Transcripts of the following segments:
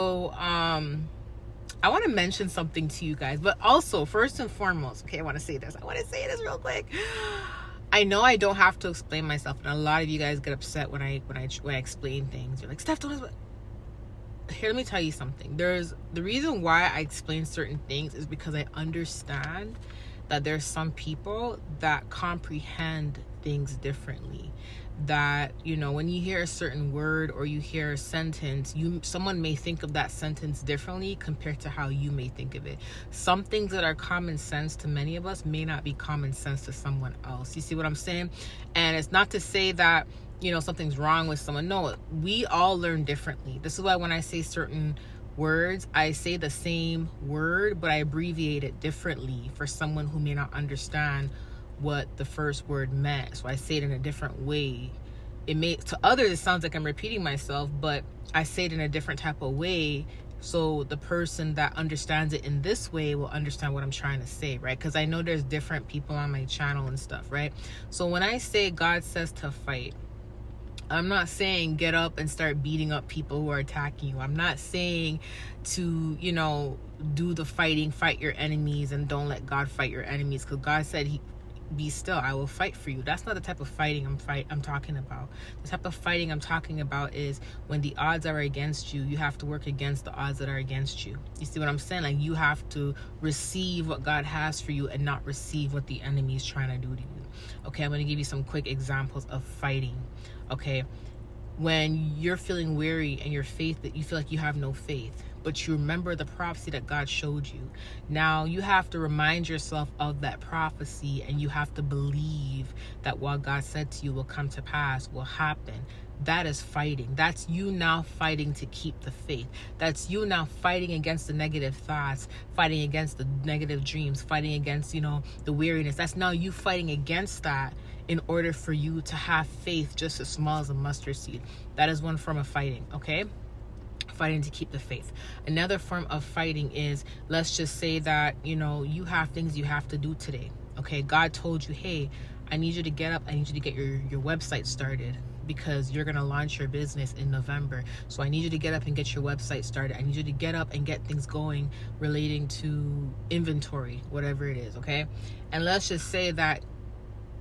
So, I want to mention something to you guys, but also first and foremost, okay, I want to say this. I want to say this real quick. I know I don't have to explain myself, and a lot of you guys get upset when I explain things. You're like, Steph, don't explain. Here, let me tell you something. There's the reason why I explain certain things is because I understand that there's some people that comprehend things differently. That, you know, when you hear a certain word or you hear a sentence, someone may think of that sentence differently compared to how you may think of it. Some things that are common sense to many of us may not be common sense to someone else. You see what I'm saying? And it's not to say that, you know, something's wrong with someone. No, we all learn differently. This is why when I say certain words, I say the same word, but I abbreviate it differently for someone who may not understand what the first word meant. So I say it in a different way. It may, to others, it sounds like I'm repeating myself, but I say it in a different type of way, so the person that understands it in this way will understand what I'm trying to say, right? Because I know there's different people on my channel and stuff, right? So when I say God says to fight, I'm not saying get up and start beating up people who are attacking you. I'm not saying to, you know, do the fighting, fight your enemies, and don't let God fight your enemies, because God said be still, I will fight for you. That's not the type of fighting I'm talking about. The type of fighting I'm talking about is when the odds are against you, you have to work against the odds that are against you. You see what I'm saying? Like, you have to receive what God has for you and not receive what the enemy is trying to do to you. Okay, I'm going to give you some quick examples of fighting. Okay, when you're feeling weary and your faith, that you feel like you have no faith, but you remember the prophecy that God showed you. Now you have to remind yourself of that prophecy, and you have to believe that what God said to you will come to pass, will happen. That is fighting. That's you now fighting to keep the faith. That's you now fighting against the negative thoughts, fighting against the negative dreams, fighting against, you know, the weariness. That's now you fighting against that in order for you to have faith just as small as a mustard seed. That is one form of fighting, okay? Fighting to keep the faith. Another form of fighting is, let's just say that, you know, you have things you have to do today. Okay, God told you, hey, I need you to get up, I need you to get your website started, because you're going to launch your business in November. So I need you to get up and get your website started. I need you to get up and get things going relating to inventory, whatever it is, okay? And let's just say that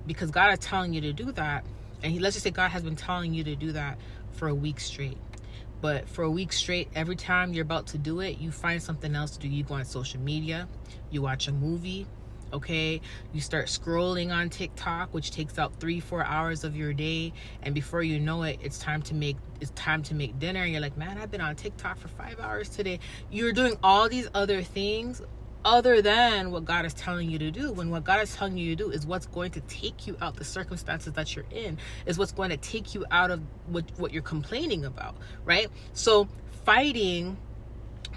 because God is telling you to do that, and let's just say God has been telling you to do that for a week straight. But for a week straight, every time you're about to do it, you find something else to do. You go on social media, you watch a movie, okay? You start scrolling on TikTok, which takes out 3-4 hours of your day, and before you know it, it's time to make dinner, and you're like, man, I've been on TikTok for 5 hours today. You're doing all these other things other than what God is telling you to do, when what God is telling you to do is what's going to take you out the circumstances that you're in, is what's going to take you out of what you're complaining about, right? So fighting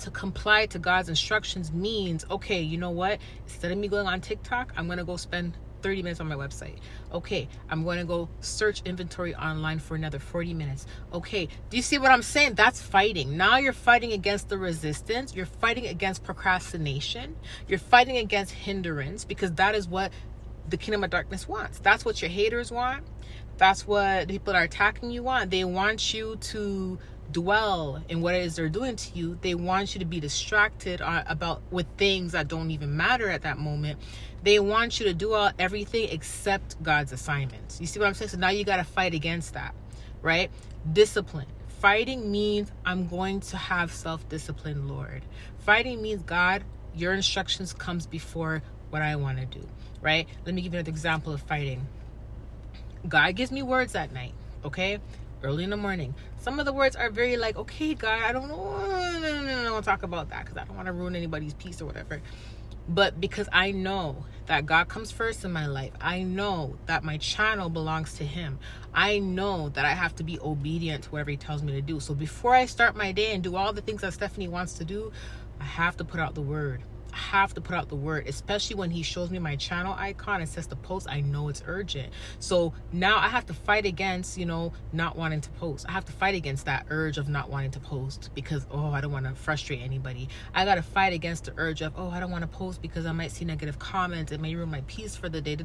to comply to God's instructions means, okay, you know what? Instead of me going on TikTok, I'm going to go spend 30 minutes on my website. Okay, I'm going to go search inventory online for another 40 minutes. Okay, do you see what I'm saying? That's fighting. Now you're fighting against the resistance. You're fighting against procrastination. You're fighting against hindrance, because that is what the kingdom of darkness wants. That's what your haters want. That's what the people that are attacking you want. They want you to dwell in what it is they're doing to you. They want you to be distracted with things that don't even matter at that moment. They want you to do everything except God's assignments. You see what I'm saying? So now you got to fight against that, right? Discipline. Fighting means I'm going to have self-discipline, Lord. Fighting means, God, your instructions comes before what I want to do, right? Let me give you another example of fighting. God gives me words at night, okay? Early in the morning. Some of the words are very like, okay, God, I don't know. I won't talk about that because I don't want to ruin anybody's peace or whatever. But because I know that God comes first in my life, I know that my channel belongs to Him. I know that I have to be obedient to whatever He tells me to do. So before I start my day and do all the things that Stephanie wants to do, I have to put out the word. have to put out the word, especially when he shows me my channel icon and says to post. I know it's urgent. So now I have to fight against, not wanting to post. I have to fight against that urge of not wanting to post because, I don't want to frustrate anybody. I got to fight against the urge of, I don't want to post because I might see negative comments. It may ruin my peace for the day.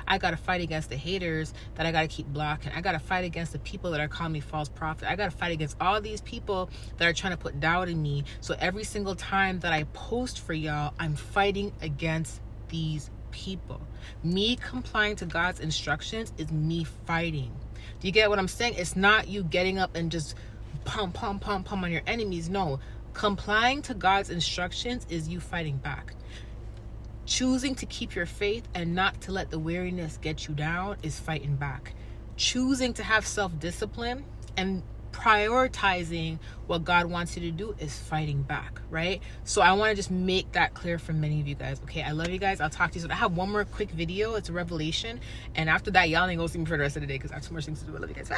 I got to fight against the haters that I got to keep blocking. I got to fight against the people that are calling me false prophet. I got to fight against all these people that are trying to put doubt in me. So every single time that I post for y'all, I'm fighting against these people. Me complying to God's instructions is me fighting. Do you get what I'm saying? It's not you getting up and just pump on your enemies. No, complying to God's instructions is you fighting back. Choosing to keep your faith and not to let the weariness get you down is fighting back. Choosing to have self-discipline and prioritizing what God wants you to do is fighting back, right? So I want to just make that clear for many of you guys. Okay, I love you guys. I'll talk to you soon. I have one more quick video. It's a revelation. And after that, y'all ain't gonna see me for the rest of the day because I have too much things to do. I love you guys. Bye.